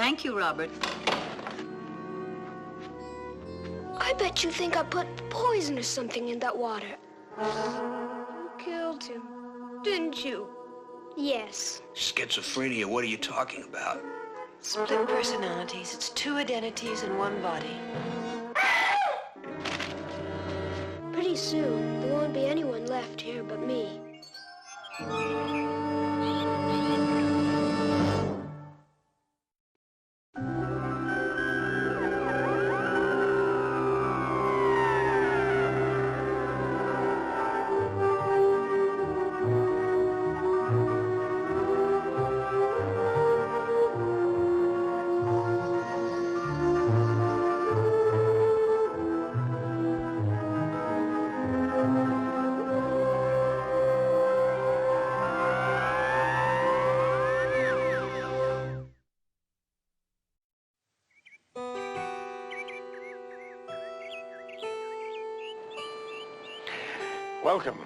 Thank you, Robert. I bet you think I put poison or something in that water. You killed him, didn't you? Yes. Schizophrenia, what are you talking about? Split personalities. It's two identities in one body. Pretty soon, there won't be anyone left here but me. Welcome.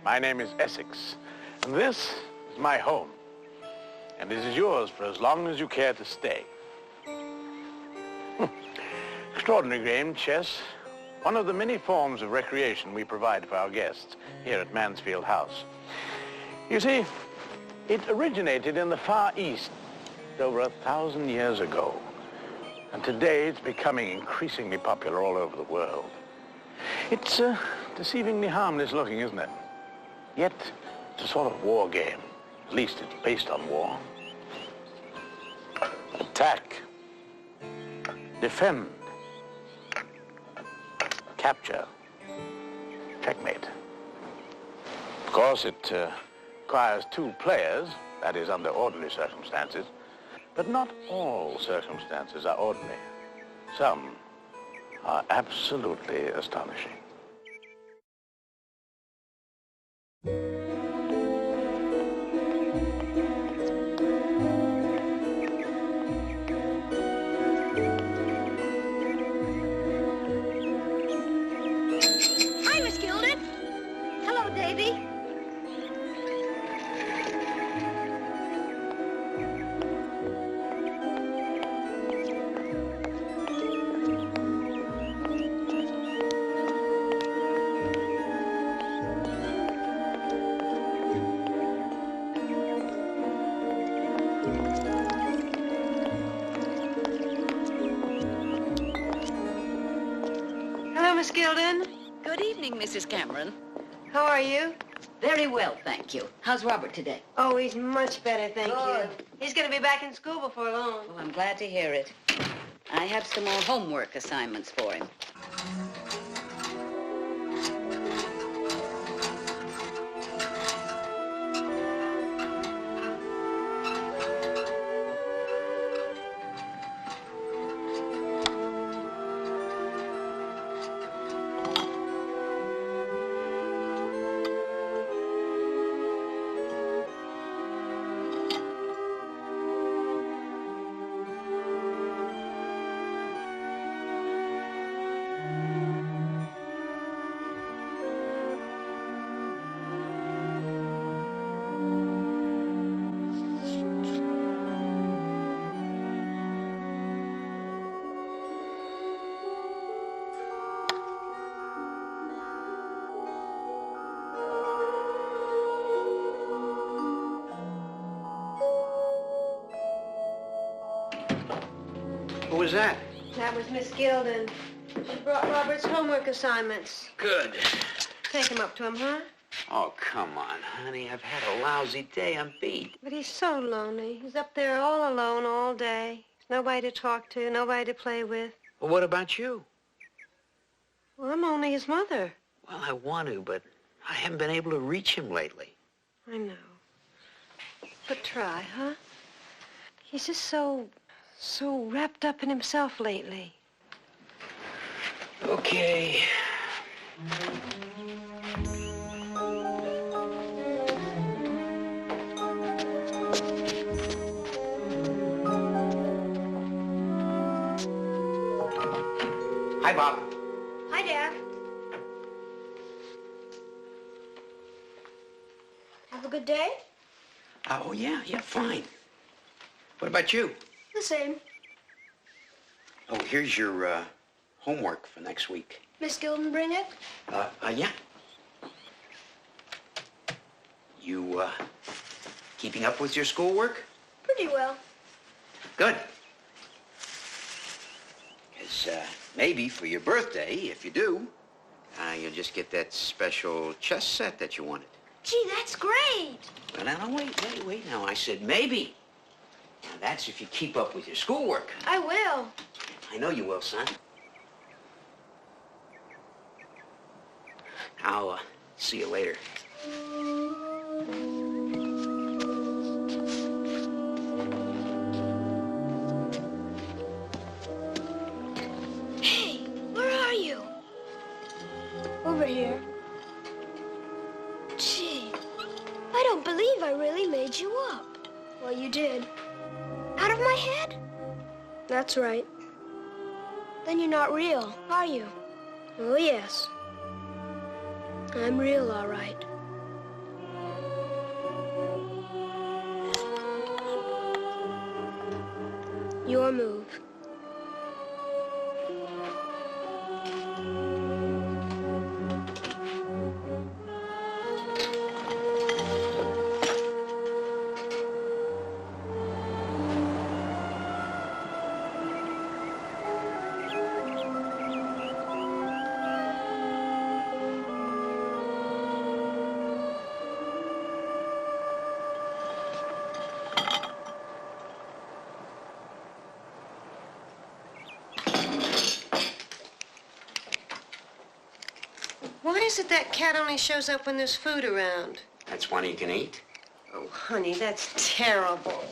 My name is Essex, and this is my home. And this is yours for as long as you care to stay. Extraordinary game, chess. One of the many forms of recreation we provide for our guests here at Mansfield House. You see, it originated in the Far East over 1,000 years ago. And today it's becoming increasingly popular all over the world. It's deceivingly harmless looking, isn't it? Yet, it's a sort of war game. At least it's based on war. Attack. Defend. Capture. Checkmate. Of course, it requires two players, that is, under ordinary circumstances. But not all circumstances are ordinary. Some are absolutely astonishing. Hi, Miss Gilden. Hello, Davy. Hello, Miss Gilden. Good evening, Mrs. Cameron. How are you? Very well, thank you. How's Robert today? Oh, he's much better, thank Good. you. He's going to be back in school before long. Well, I'm glad to hear it. I have some more homework assignments for him. Who was that? That was Miss Gilden. She brought Robert's homework assignments. Good. Take him up to him, huh? Oh, come on, honey. I've had a lousy day. I'm beat. But he's so lonely. He's up there all alone all day. Nobody to talk to, nobody to play with. Well, what about you? Well, I'm only his mother. Well, I want to, but I haven't been able to reach him lately. I know. But try, huh? He's just so wrapped up in himself lately. Okay. Hi, Bob. Hi, Dad. Have a good day? Oh, yeah, fine. What about you? The same. Oh, here's your homework for next week. Miss Gilden bring it? Yeah. You, keeping up with your schoolwork? Pretty well. Good. Because, maybe for your birthday, if you do, you'll just get that special chess set that you wanted. Gee, that's great. Well, now, wait. Now, I said maybe. Now, that's if you keep up with your schoolwork. I will. I know you will, son. I'll see you later. Hey, where are you? Over here. Gee, I don't believe I really made you up. Well, you did. Out of my head? That's right. Then you're not real, are you? Oh, yes. I'm real, all right. Your move. Why is it that cat only shows up when there's food around? That's one you can eat. Oh, honey, that's terrible.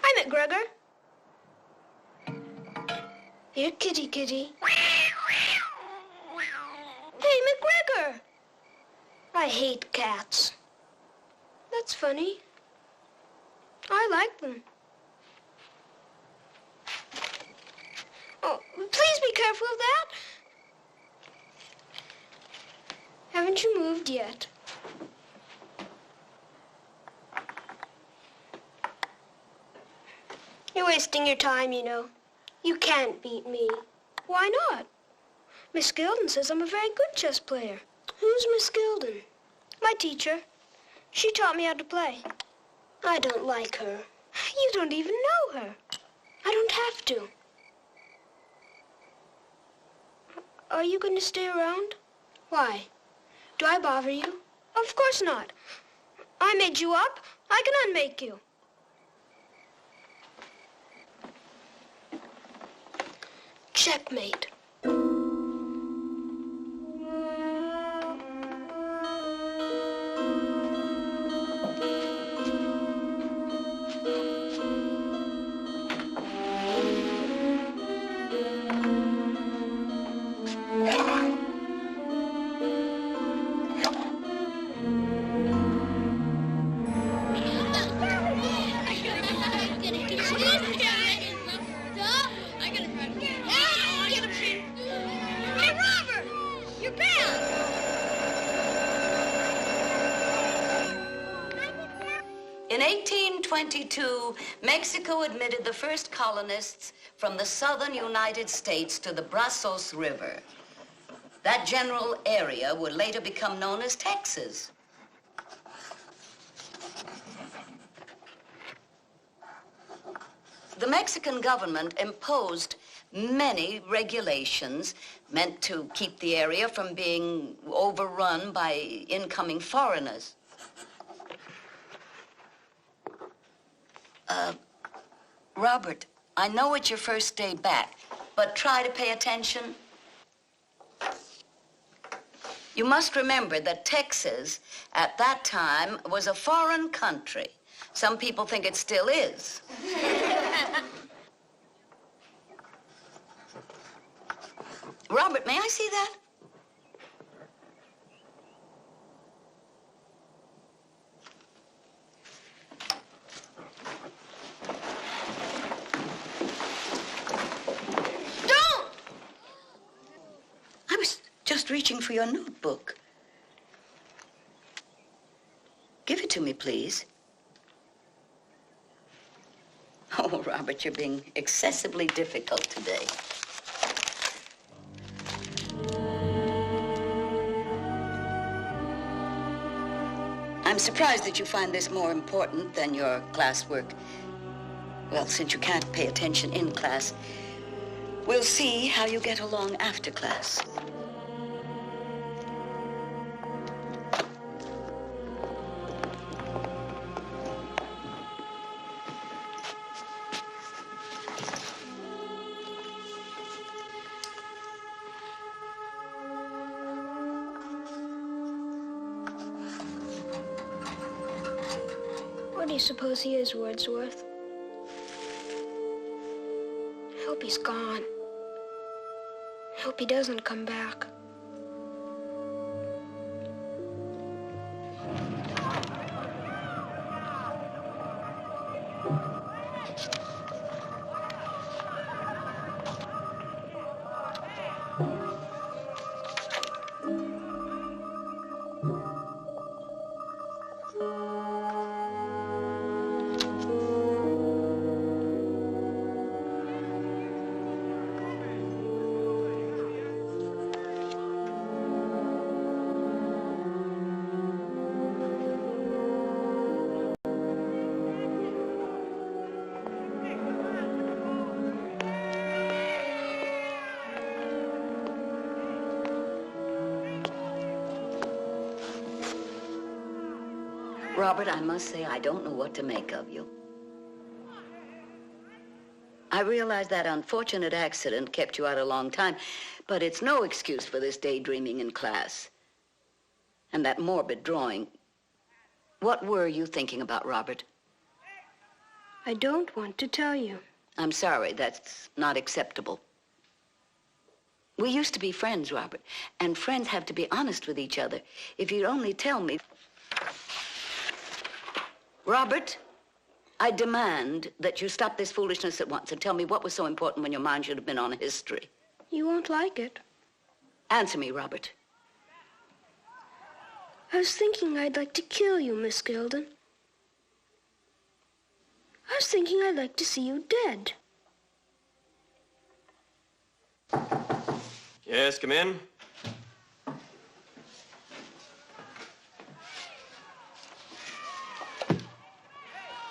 Hi, McGregor. Here, kitty, kitty. Hey, McGregor! I hate cats. That's funny. I like them. Oh, please be careful of that. Haven't you moved yet? You're wasting your time, you know. You can't beat me. Why not? Miss Gilden says I'm a very good chess player. Who's Miss Gilden? My teacher. She taught me how to play. I don't like her. You don't even know her. I don't have to. Are you going to stay around? Why? Do I bother you? Of course not. I made you up. I can unmake you. Checkmate. In 1822, Mexico admitted the first colonists from the southern United States to the Brazos River. That general area would later become known as Texas. The Mexican government imposed many regulations meant to keep the area from being overrun by incoming foreigners. Robert, I know it's your first day back, but try to pay attention. You must remember that Texas, at that time, was a foreign country. Some people think it still is. Robert, may I see that? reaching for your notebook. Give it to me, please. Oh, Robert, you're being excessively difficult today. I'm surprised that you find this more important than your classwork. Well, since you can't pay attention in class, we'll see how you get along after class. What do you suppose he is, Wordsworth? I hope he's gone. I hope he doesn't come back. Robert, I must say I don't know what to make of you. I realize that unfortunate accident kept you out a long time, but it's no excuse for this daydreaming in class. And that morbid drawing. What were you thinking about, Robert? I don't want to tell you. I'm sorry, that's not acceptable. We used to be friends, Robert, and friends have to be honest with each other. If you'd only tell me... Robert, I demand that you stop this foolishness at once and tell me what was so important when your mind should have been on history. You won't like it. Answer me, Robert. I was thinking I'd like to kill you, Miss Gilden. I was thinking I'd like to see you dead. Yes, come in.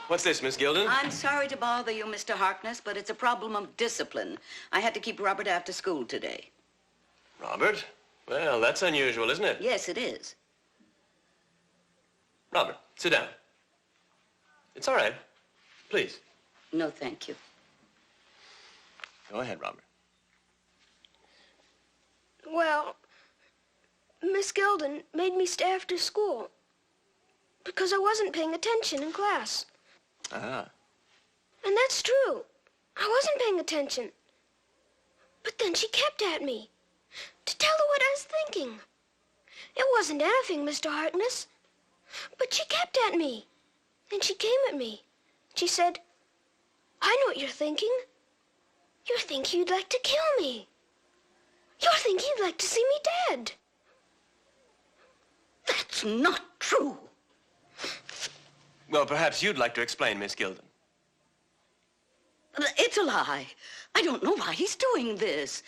What's this, Miss Gilden? I'm sorry to bother you, Mr. Harkness, but it's a problem of discipline. I had to keep Robert after school today. Robert? Well, that's unusual, isn't it? Yes, it is. Robert, sit down. It's all right. Please. No, thank you. Go ahead, Robert. Well, Miss Gilden made me stay after school because I wasn't paying attention in class. Ah. And that's true. I wasn't paying attention. But then she kept at me to tell her what I was thinking. It wasn't anything, Mr. Harkness. But she kept at me. And she came at me. She said, I know what you're thinking. You're thinking you'd like to kill me. You're thinking you'd like to see me dead. That's not true. Well, perhaps you'd like to explain, Miss Gilden. It's a lie. I don't know why he's doing this.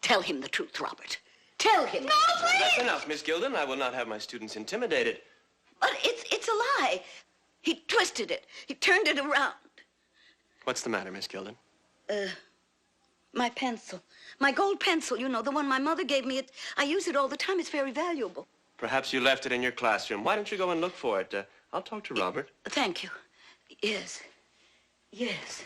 Tell him the truth, Robert. Tell him. No, please! That's enough, Miss Gilden. I will not have my students intimidated. But it's a lie. He twisted it. He turned it around. What's the matter, Miss Gilden? My pencil. My gold pencil, you know, the one my mother gave me. I use it all the time. It's very valuable. Perhaps you left it in your classroom. Why don't you go and look for it? I'll talk to Robert. Thank you. Yes. Yes.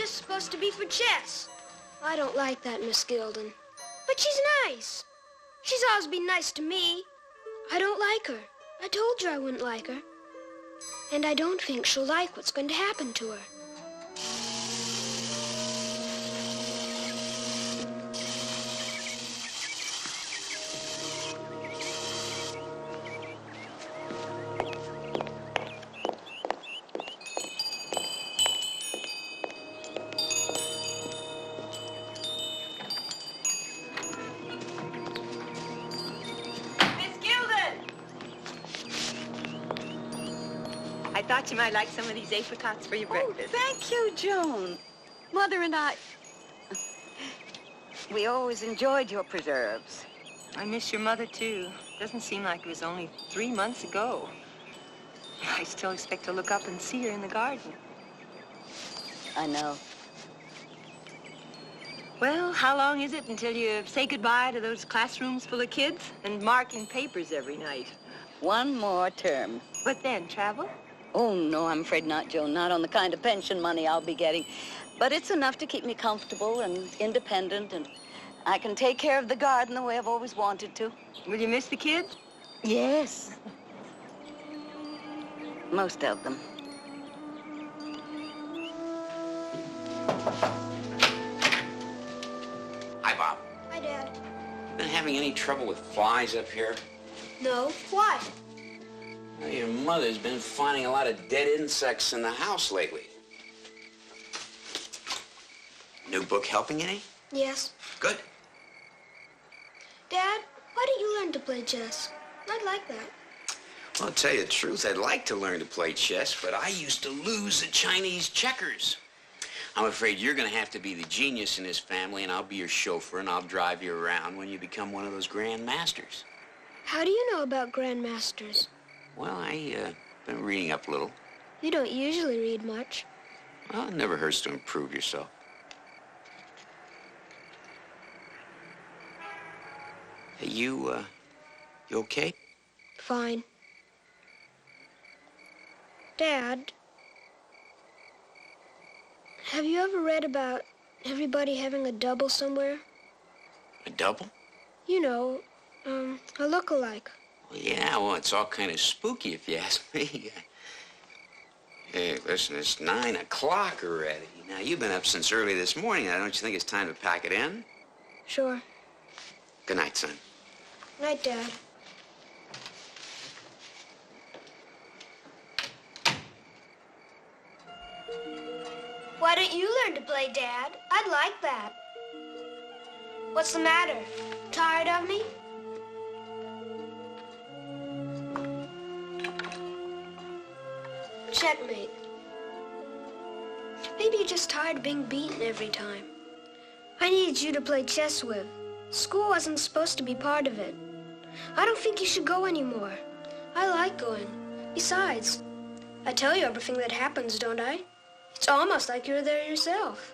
Supposed to be for chess. I don't like that, Miss Gilden. But she's nice. She's always been nice to me. I don't like her. I told you I wouldn't like her. And I don't think she'll like what's going to happen to her. I thought you might like some of these apricots for your breakfast. Thank you, Joan. Mother and I, we always enjoyed your preserves. I miss your mother, too. Doesn't seem like it was only 3 months ago. I still expect to look up and see her in the garden. I know. Well, how long is it until you say goodbye to those classrooms full of kids and marking papers every night? One more term. But then, travel? Oh, no, I'm afraid not, Joan. Not on the kind of pension money I'll be getting. But it's enough to keep me comfortable and independent, and I can take care of the garden the way I've always wanted to. Will you miss the kids? Yes. Most of them. Hi, Bob. Hi, Dad. Been having any trouble with flies up here? No. Why? Well, your mother's been finding a lot of dead insects in the house lately. New book helping any? Yes. Good. Dad, why don't you learn to play chess? I'd like that. Well, to tell you the truth, I'd like to learn to play chess, but I used to lose at Chinese checkers. I'm afraid you're going to have to be the genius in this family, and I'll be your chauffeur, and I'll drive you around when you become one of those grand masters. How do you know about grandmasters? Well, I've been reading up a little. You don't usually read much. Well, it never hurts to improve yourself. Hey, you okay? Fine. Dad, have you ever read about everybody having a double somewhere? A double? You know, a look-alike. Well, yeah, well, it's all kind of spooky if you ask me. Hey, listen, it's 9 o'clock already. Now, you've been up since early this morning. Now, don't you think it's time to pack it in? Sure. Good night, son. Night, Dad. Why don't you learn to play, Dad? I'd like that. What's the matter? Tired of me? Checkmate. Maybe you're just tired of being beaten every time. I needed you to play chess with. School wasn't supposed to be part of it. I don't think you should go anymore. I like going. Besides, I tell you everything that happens, don't I? It's almost like you're there yourself.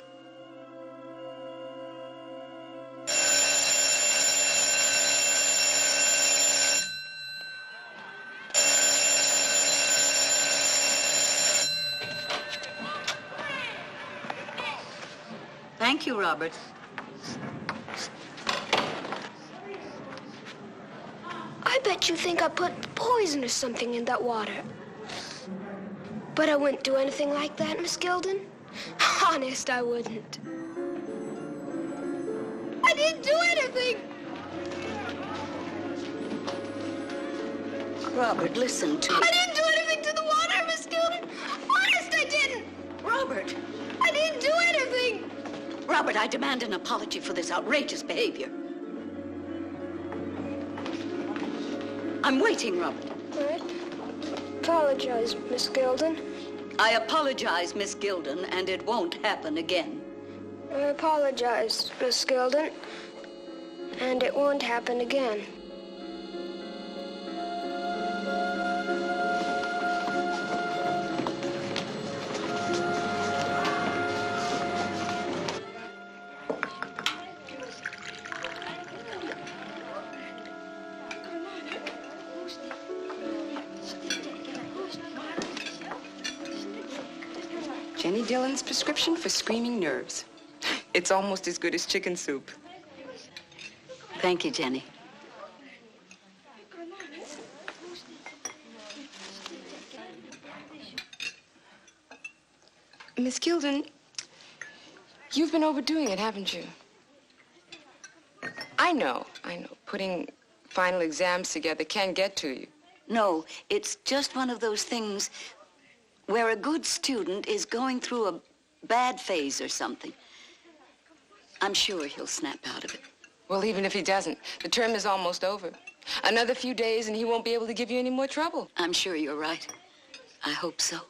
Thank you, Robert. I bet you think I put poison or something in that water. But I wouldn't do anything like that, Miss Gilden. Honest, I wouldn't. I didn't do anything! Robert, listen to me. I didn't do anything to the water, Miss Gilden! Honest, I didn't! Robert! I didn't do anything! Robert! Robert, I demand an apology for this outrageous behavior. I'm waiting, Robert. All right. Apologize, Miss Gilden. I apologize, Miss Gilden, and it won't happen again. I apologize, Miss Gilden, and it won't happen again. Jenny Dillon's prescription for screaming nerves. It's almost as good as chicken soup. Thank you, Jenny. Miss Gilden, you've been overdoing it, haven't you? I know. Putting final exams together can get to you. No, it's just one of those things where a good student is going through a bad phase or something. I'm sure he'll snap out of it. Well, even if he doesn't, the term is almost over. Another few days and he won't be able to give you any more trouble. I'm sure you're right. I hope so.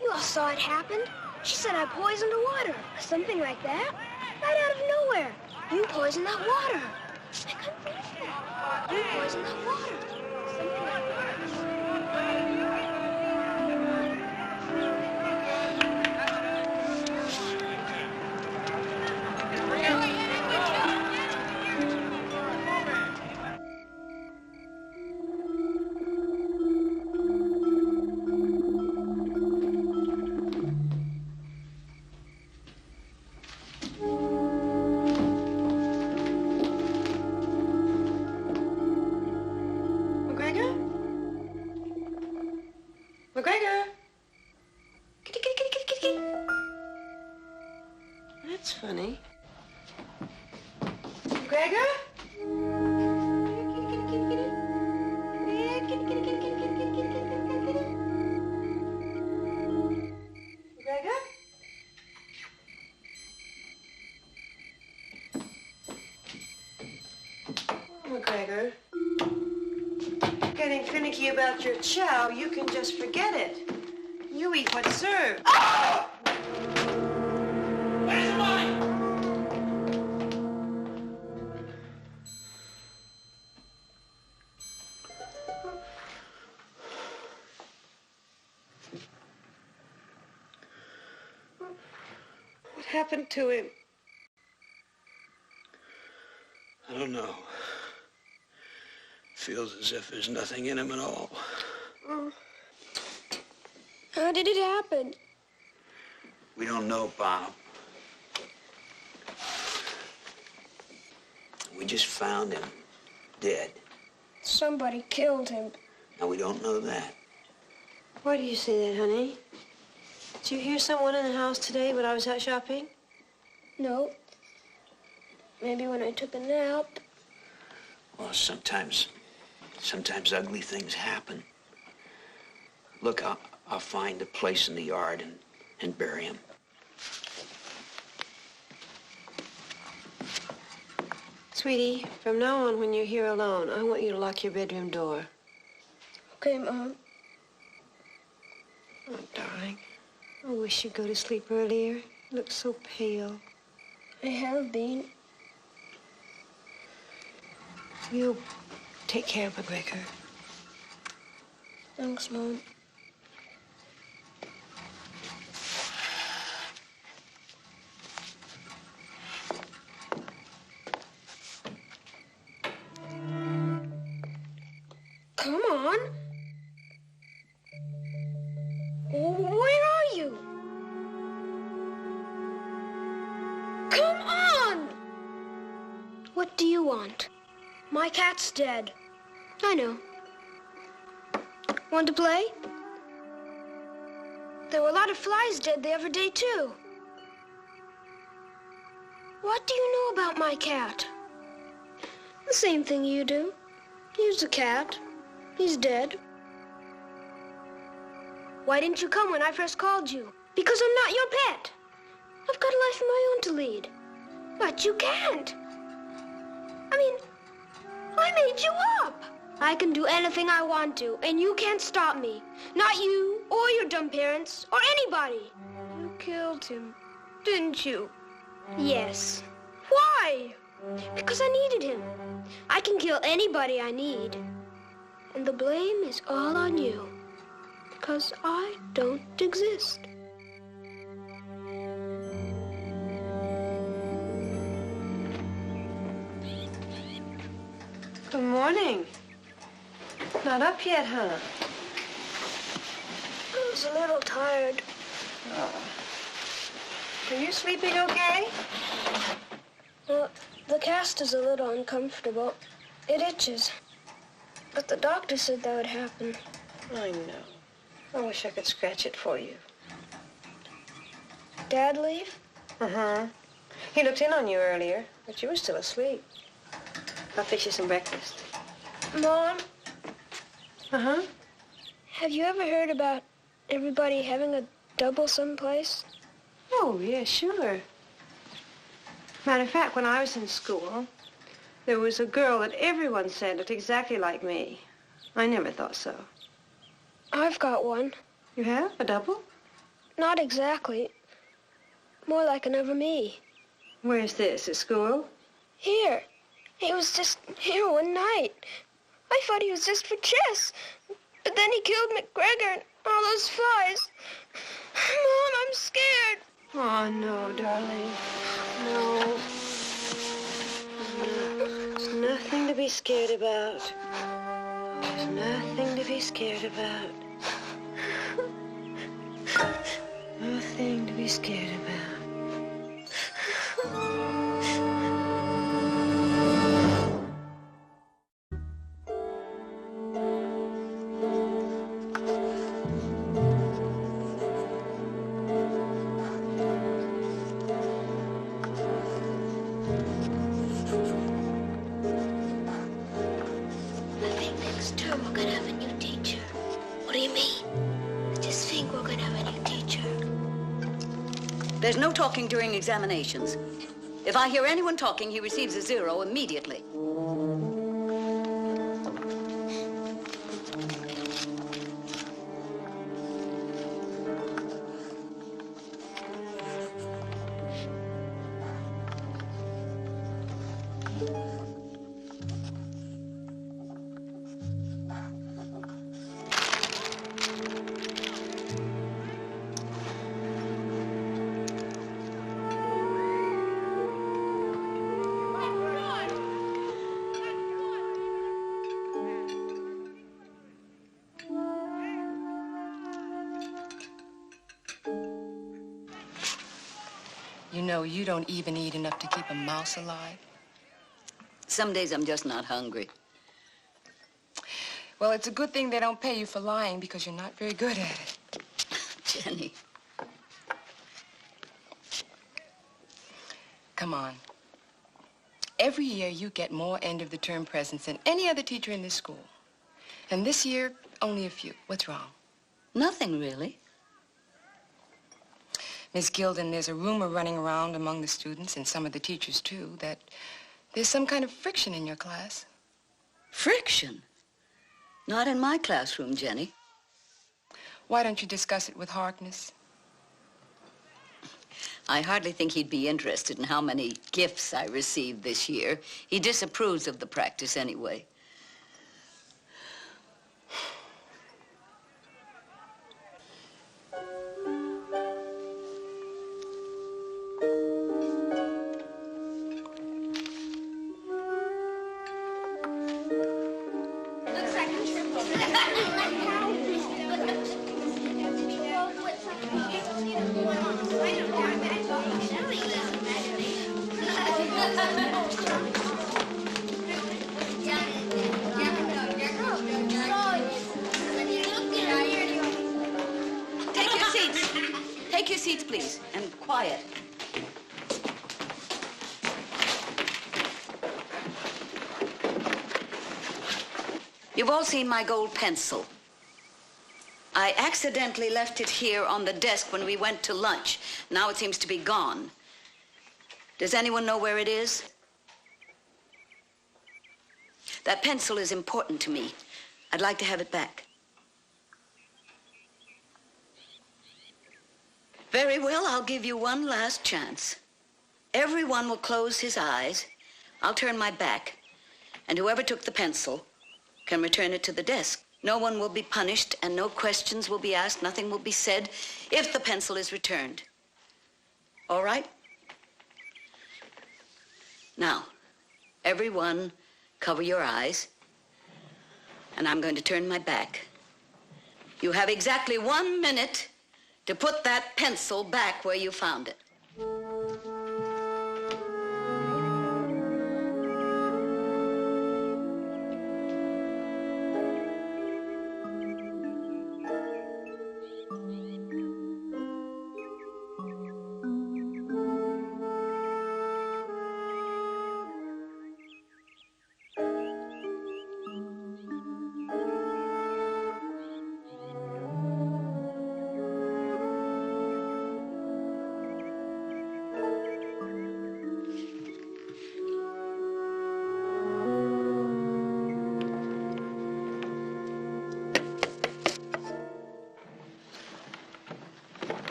You all saw it happen. She said I poisoned the water, or something like that. Right out of nowhere. You poisoned that water. I couldn't believe that. You poisoned that water. Something like that. McGregor! Kitty, kitty, kitty, kitty, kitty. That's funny. McGregor? Kitty, kitty, kitty, kitty. Yeah, kitty, kitty, kitty, kitty, kitty, kitty, kitty, kitty, kitty, kitty. McGregor? McGregor. Getting finicky about your chow, you can just forget it. You eat what's served. Oh! Where's mine? What happened to him? I don't know. Feels as if there's nothing in him at all. Oh. How did it happen? We don't know, Bob. We just found him dead. Somebody killed him. Now, we don't know that. Why do you say that, honey? Did you hear someone in the house today when I was out shopping? No. Maybe when I took a nap. Well, sometimes ugly things happen. Look, I'll find a place in the yard and bury him. Sweetie, from now on when you're here alone, I want you to lock your bedroom door. Okay, Mom. Oh, darling. I wish you'd go to sleep earlier. You look so pale. I have been. You take care of McGregor. Thanks, Mom. Come on. Where are you? Come on! What do you want? My cat's dead. I know. Want to play? There were a lot of flies dead the other day, too. What do you know about my cat? The same thing you do. He's a cat. He's dead. Why didn't you come when I first called you? Because I'm not your pet. I've got a life of my own to lead. But you can't. I mean, I made you up. I can do anything I want to, and you can't stop me. Not you, or your dumb parents, or anybody. You killed him, didn't you? Yes. Why? Because I needed him. I can kill anybody I need. And the blame is all on you. Because I don't exist. Good morning. Not up yet, huh? I was a little tired. Oh. Are you sleeping okay? Well, the cast is a little uncomfortable. It itches. But the doctor said that would happen. I know. I wish I could scratch it for you. Dad leave? Uh-huh. He looked in on you earlier, but you were still asleep. I'll fix you some breakfast. Mom, Uh-huh. have you ever heard about everybody having a double someplace? Oh, yeah, sure. Matter of fact, when I was in school, there was a girl that everyone said looked exactly like me. I never thought so. I've got one. You have? A double? Not exactly. More like another me. Where's this? At school? Here. He was just here one night. I thought he was just for chess. But then he killed McGregor and all those flies. Mom, I'm scared. Oh, no, darling. No. There's nothing to be scared about. There's nothing to be scared about. Nothing to be scared about. I think next term we're gonna have a new teacher. What do you mean? I just think we're gonna have a new teacher. There's no talking during examinations. If I hear anyone talking, he receives a 0 immediately. You know, you don't even eat enough to keep a mouse alive. Some days I'm just not hungry. Well, it's a good thing they don't pay you for lying because you're not very good at it. Jenny. Come on. Every year you get more end-of-the-term presents than any other teacher in this school. And this year, only a few. What's wrong? Nothing, really. Miss Gilden, there's a rumor running around among the students and some of the teachers, too, that there's some kind of friction in your class. Friction? Not in my classroom, Jenny. Why don't you discuss it with Harkness? I hardly think he'd be interested in how many gifts I received this year. He disapproves of the practice anyway. Take your seats, please, and quiet. You've all seen my gold pencil. I accidentally left it here on the desk when we went to lunch. Now it seems to be gone. Does anyone know where it is? That pencil is important to me. I'd like to have it back. Very well, I'll give you one last chance. Everyone will close his eyes. I'll turn my back. And whoever took the pencil can return it to the desk. No one will be punished and no questions will be asked. Nothing will be said if the pencil is returned. All right? Now, everyone cover your eyes. And I'm going to turn my back. You have exactly 1 minute to put that pencil back where you found it.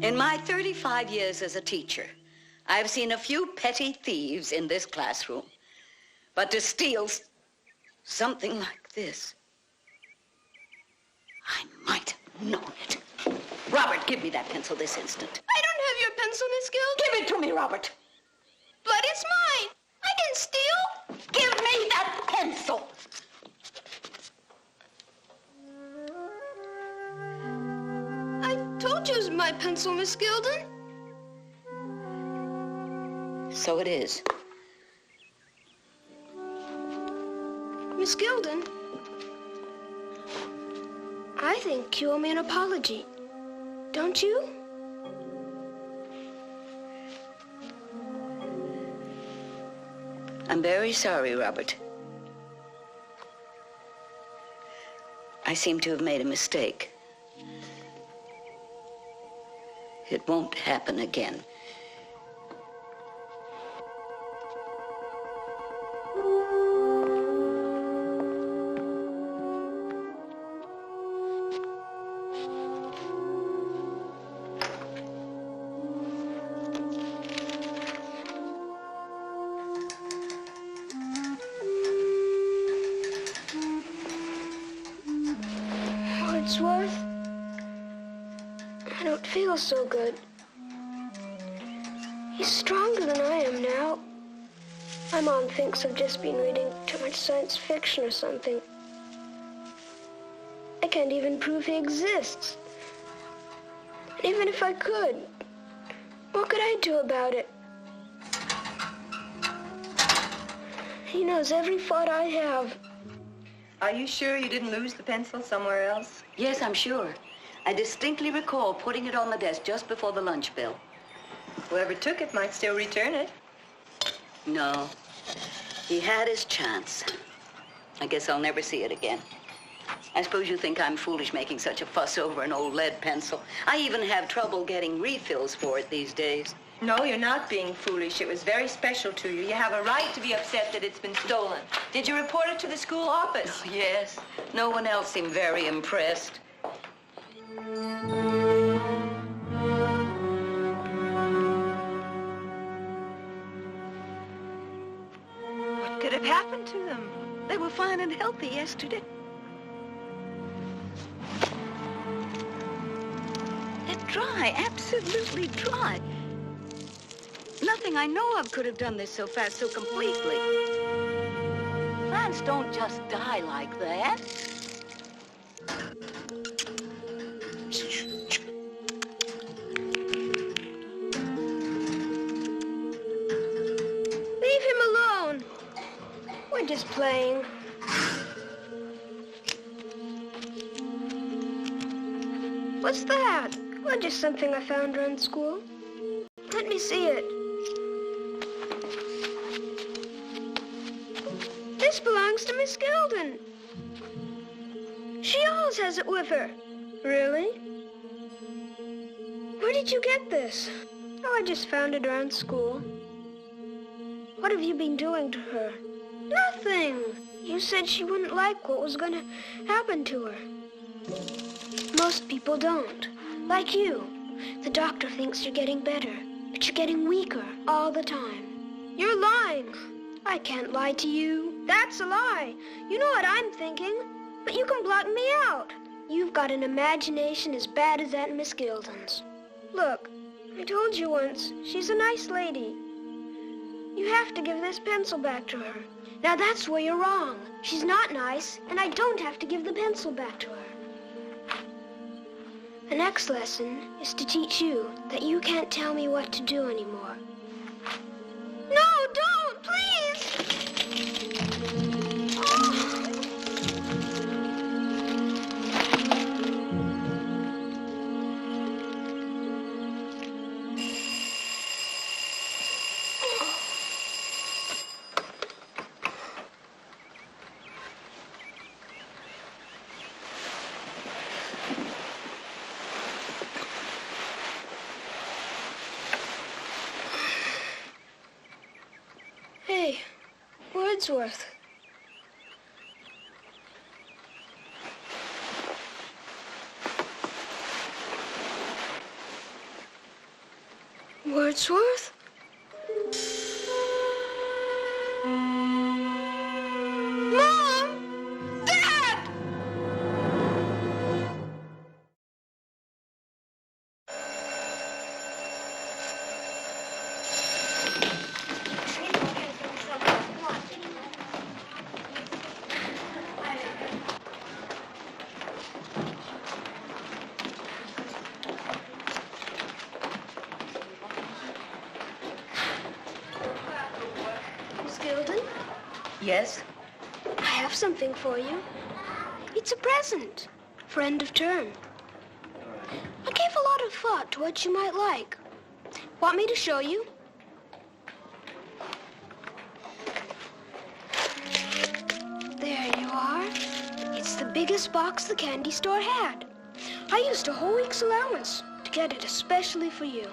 In my 35 years as a teacher, I've seen a few petty thieves in this classroom. But to steal something like this, I might have known it. Robert, give me that pencil this instant. I don't have your pencil, Miss Gilden. Give it to me, Robert. But it's mine. I didn't steal. Give me that pencil. I told you it was my pencil, Miss Gilden. So it is. Miss Gilden, I think you owe me an apology. Don't you? I'm very sorry, Robert. I seem to have made a mistake. It won't happen again. I don't feel so good. He's stronger than I am now. My mom thinks I've just been reading too much science fiction or something. I can't even prove he exists. And even if I could, what could I do about it? He knows every thought I have. Are you sure you didn't lose the pencil somewhere else? Yes, I'm sure. I distinctly recall putting it on the desk just before the lunch bell. Whoever took it might still return it. No. He had his chance. I guess I'll never see it again. I suppose you think I'm foolish making such a fuss over an old lead pencil. I even have trouble getting refills for it these days. No, you're not being foolish. It was very special to you. You have a right to be upset that it's been stolen. Did you report it to the school office? Oh, yes. No one else seemed very impressed. What could have happened to them? They were fine and healthy yesterday. They're dry, absolutely dry. Nothing I know of could have done this so fast, so completely. Plants don't just die like that. Leave him alone. We're just playing. What's that? Well, just something I found around school. Let me see it. This belongs to Miss Gilden. She always has it with her. Really? Where did you get this? Oh, I just found it around school. What have you been doing to her? Nothing. You said she wouldn't like what was going to happen to her. Most people don't. Like you. The doctor thinks you're getting better, but you're getting weaker all the time. You're lying. I can't lie to you. That's a lie. You know what I'm thinking, but you can block me out. You've got an imagination as bad as that Miss Gilden's. Look, I told you once, she's a nice lady. You have to give this pencil back to her. Now that's where you're wrong. She's not nice, and I don't have to give the pencil back to her. The next lesson is to teach you that you can't tell me what to do anymore. No, don't, please! Oh. Hey, Wordsworth. Wordsworth? Mom! Dad! Miss Gilden, Yes? I have something for you. It's a present for end of term. I gave a lot of thought to what you might like. Want me to show you? There you are. It's the biggest box the candy store had. I used a whole week's allowance to get it especially for you.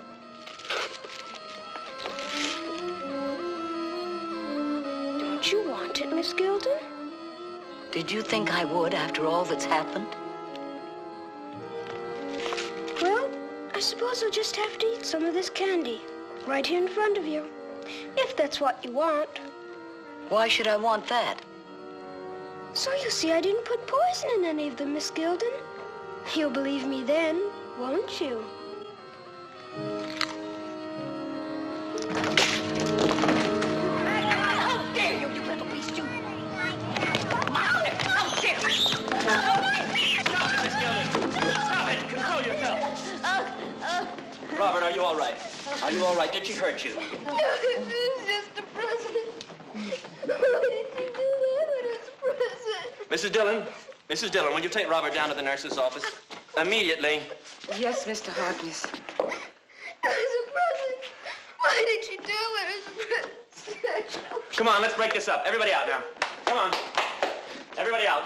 Don't you want it, Miss Gilden? Did you think I would after all that's happened? Well, I suppose I'll just have to eat some of this candy right here in front of you, if that's what you want. Why should I want that? So you see I didn't put poison in any of them, Miss Gilden. You'll believe me then, won't you? How dare you, you little beast, you! How dare you! Stop it, Miss Gilden! Stop it! Control yourself! Robert, are you all right? Are you all right? Did she hurt you? It's just a present. Why did you do that? It's a present. Mrs. Dillon? Mrs. Dillon, will you take Robert down to the nurse's office? Immediately. Yes, Mr. Harkness. It was a present. Why did you do it? It was a present. Come on, let's break this up. Everybody out now. Come on. Everybody out.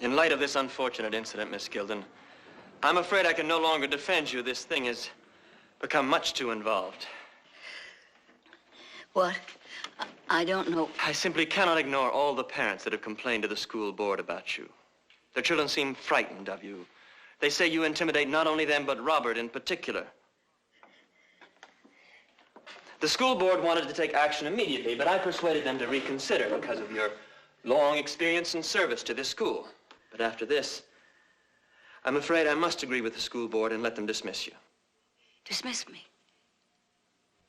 In light of this unfortunate incident, Miss Gilden, I'm afraid I can no longer defend you. This thing has become much too involved. What? I don't know. I simply cannot ignore all the parents that have complained to the school board about you. Their children seem frightened of you. They say you intimidate not only them, but Robert in particular. The school board wanted to take action immediately, but I persuaded them to reconsider because of your long experience and service to this school. But after this, I'm afraid I must agree with the school board and let them dismiss you. Dismiss me?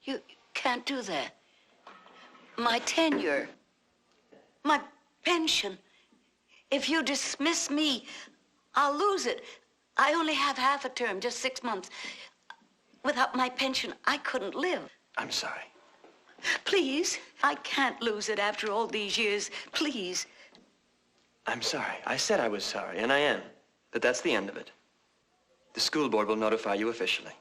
You can't do that. My tenure, my pension. If you dismiss me, I'll lose it. I only have half a term, just 6 months. Without my pension, I couldn't live. I'm sorry. Please, I can't lose it after all these years. Please. I'm sorry. I said I was sorry, and I am. But that's the end of it. The school board will notify you officially.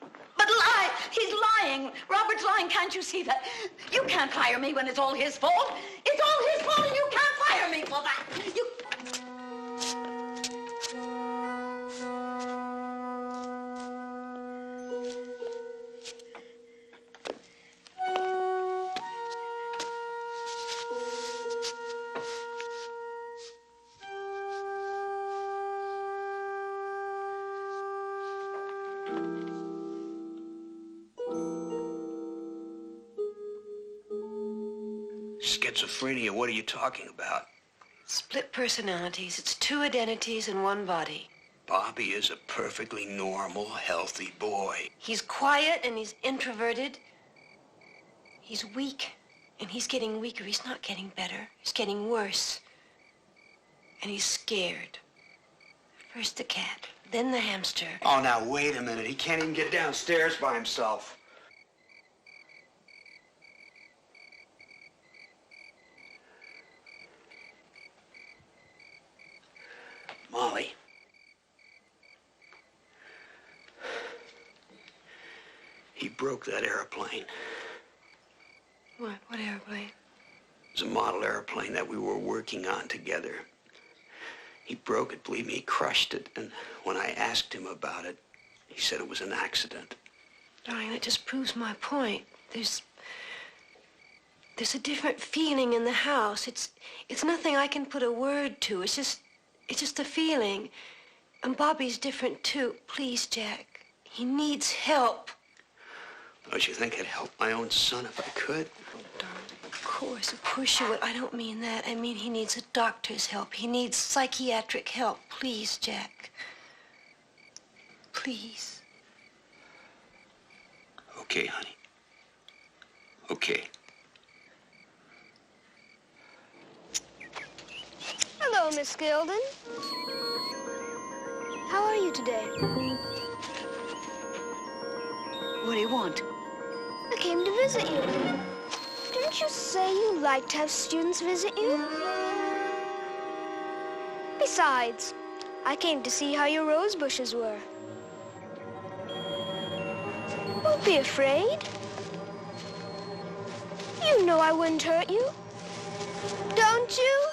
But lie! He's lying. Robert's lying. Can't you see that? You can't fire me when it's all his fault. It's all his fault, and you can't fire me for that. You... Schizophrenia, what are you talking about? Split personalities. It's two identities in one body. Bobby is a perfectly normal, healthy boy. He's quiet and he's introverted. He's weak and he's getting weaker. He's not getting better. He's getting worse. And he's scared. First the cat, then the hamster. Oh, now, wait a minute. He can't even get downstairs by himself. Molly. He broke that airplane. What? What airplane? It was a model airplane that we were working on together. He broke it, believe me, he crushed it. And when I asked him about it, he said it was an accident. Darling, that just proves my point. There's a different feeling in the house. It's nothing I can put a word to. It's just a feeling. And Bobby's different too. Please, Jack. He needs help. Don't you think I'd help my own son if I could? Oh, darling, of course you would. I don't mean that. I mean he needs a doctor's help. He needs psychiatric help. Please, Jack. Please. Okay, honey. Okay. Hello, Miss Gilden. How are you today? What do you want? I came to visit you. Didn't you say you like to have students visit you? Besides, I came to see how your rose bushes were. Don't be afraid. You know I wouldn't hurt you. Don't you?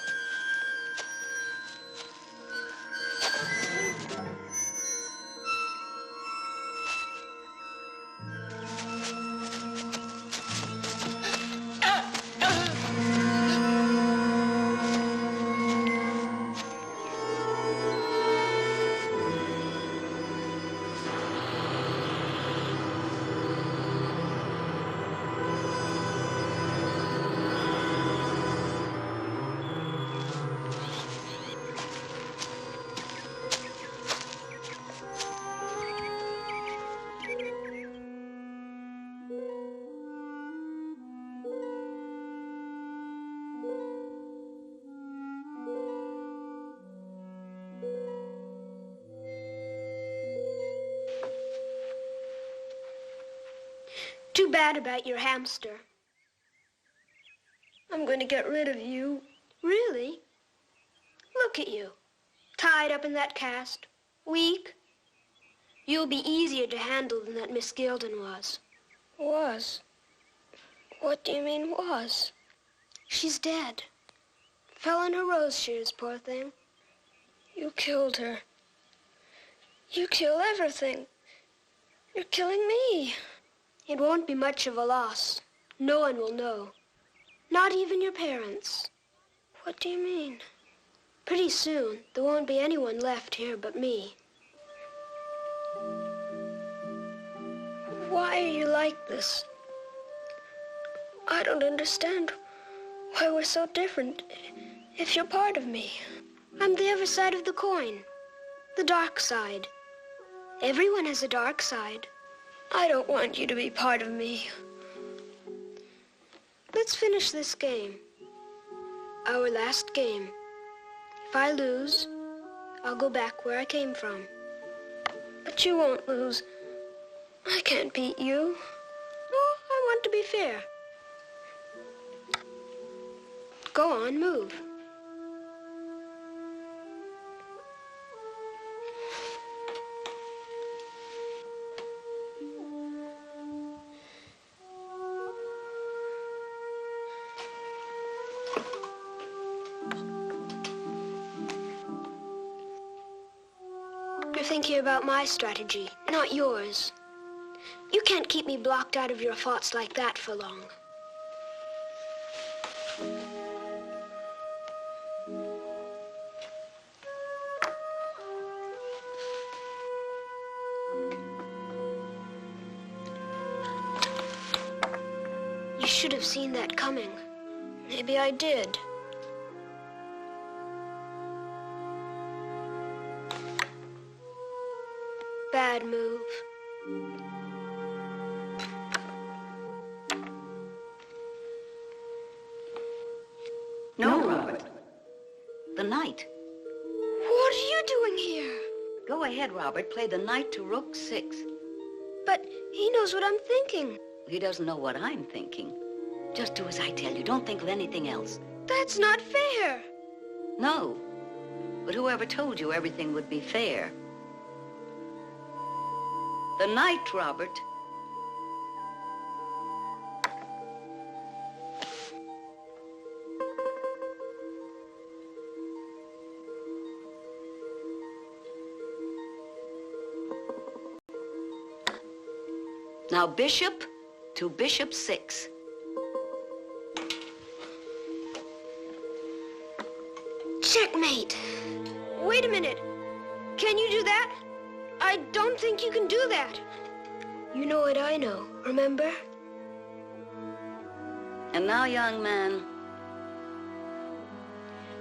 Too bad about your hamster. I'm going to get rid of you. Really? Look at you. Tied up in that cast. Weak. You'll be easier to handle than that Miss Gilden was. Was? What do you mean, was? She's dead. Fell on her rose shears, poor thing. You killed her. You kill everything. You're killing me. It won't be much of a loss. No one will know. Not even your parents. What do you mean? Pretty soon, there won't be anyone left here but me. Why are you like this? I don't understand why we're so different if you're part of me. I'm the other side of the coin. The dark side. Everyone has a dark side. I don't want you to be part of me. Let's finish this game. Our last game. If I lose, I'll go back where I came from. But you won't lose. I can't beat you. Oh, I want to be fair. Go on, move. You're thinking about my strategy, not yours. You can't keep me blocked out of your thoughts like that for long. You should have seen that coming. Maybe I did. Bad move. No, Robert. The knight. What are you doing here? Go ahead, Robert. Play the knight to rook 6. But he knows what I'm thinking. He doesn't know what I'm thinking. Just do as I tell you. Don't think of anything else. That's not fair. No. But whoever told you everything would be fair? The knight, Robert. Now, bishop to bishop 6. Checkmate. Wait a minute. Can you do that? I don't think you can do that. You know what I know, remember? And now, young man,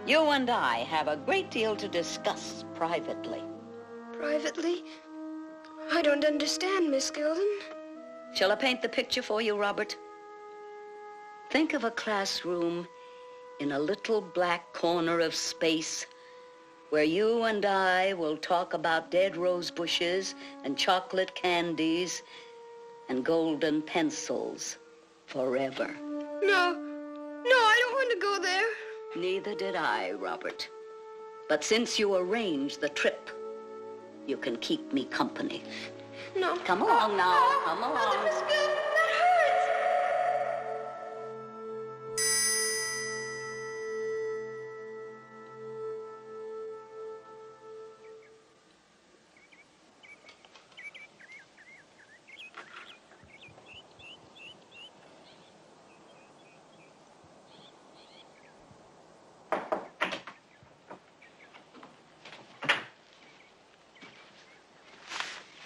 you and I have a great deal to discuss privately. Privately? I don't understand, Miss Gilden. Shall I paint the picture for you, Robert? Think of a classroom in a little black corner of space where you and I will talk about dead rose bushes and chocolate candies and golden pencils forever. No, I don't want to go there. Neither did I, Robert. But since you arranged the trip, you can keep me company. No. Come along now, come along. Mother, Miss Gilden, that hurts.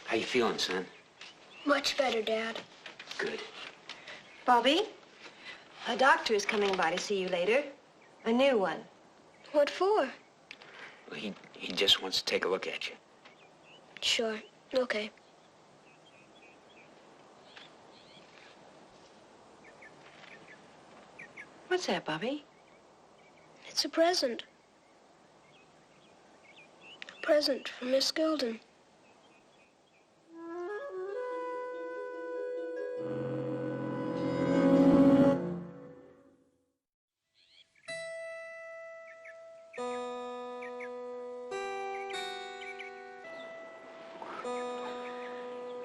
How you feeling, son? Much better, Dad. Good. Bobby, a doctor is coming by to see you later. A new one. What for? Well, he just wants to take a look at you. Sure. Okay. What's that, Bobby? It's a present. A present from Miss Gilden.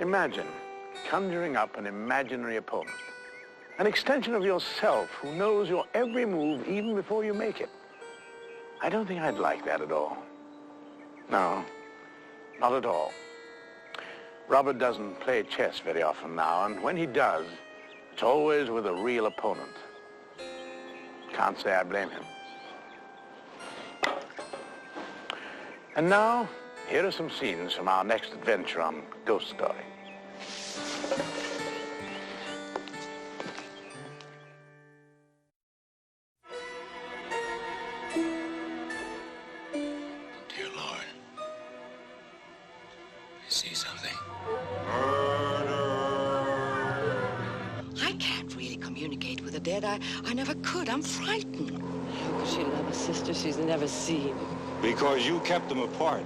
Imagine conjuring up an imaginary opponent, an extension of yourself who knows your every move even before you make it. I don't think I'd like that at all. No, not at all. Robert doesn't play chess very often now, and when he does, it's always with a real opponent. Can't say I blame him. And now, here are some scenes from our next adventure on Ghost Story. Dear Lord, I see something. I can't really communicate with the dead. I never could. I'm frightened. How could she love a sister she's never seen? Because you kept them apart.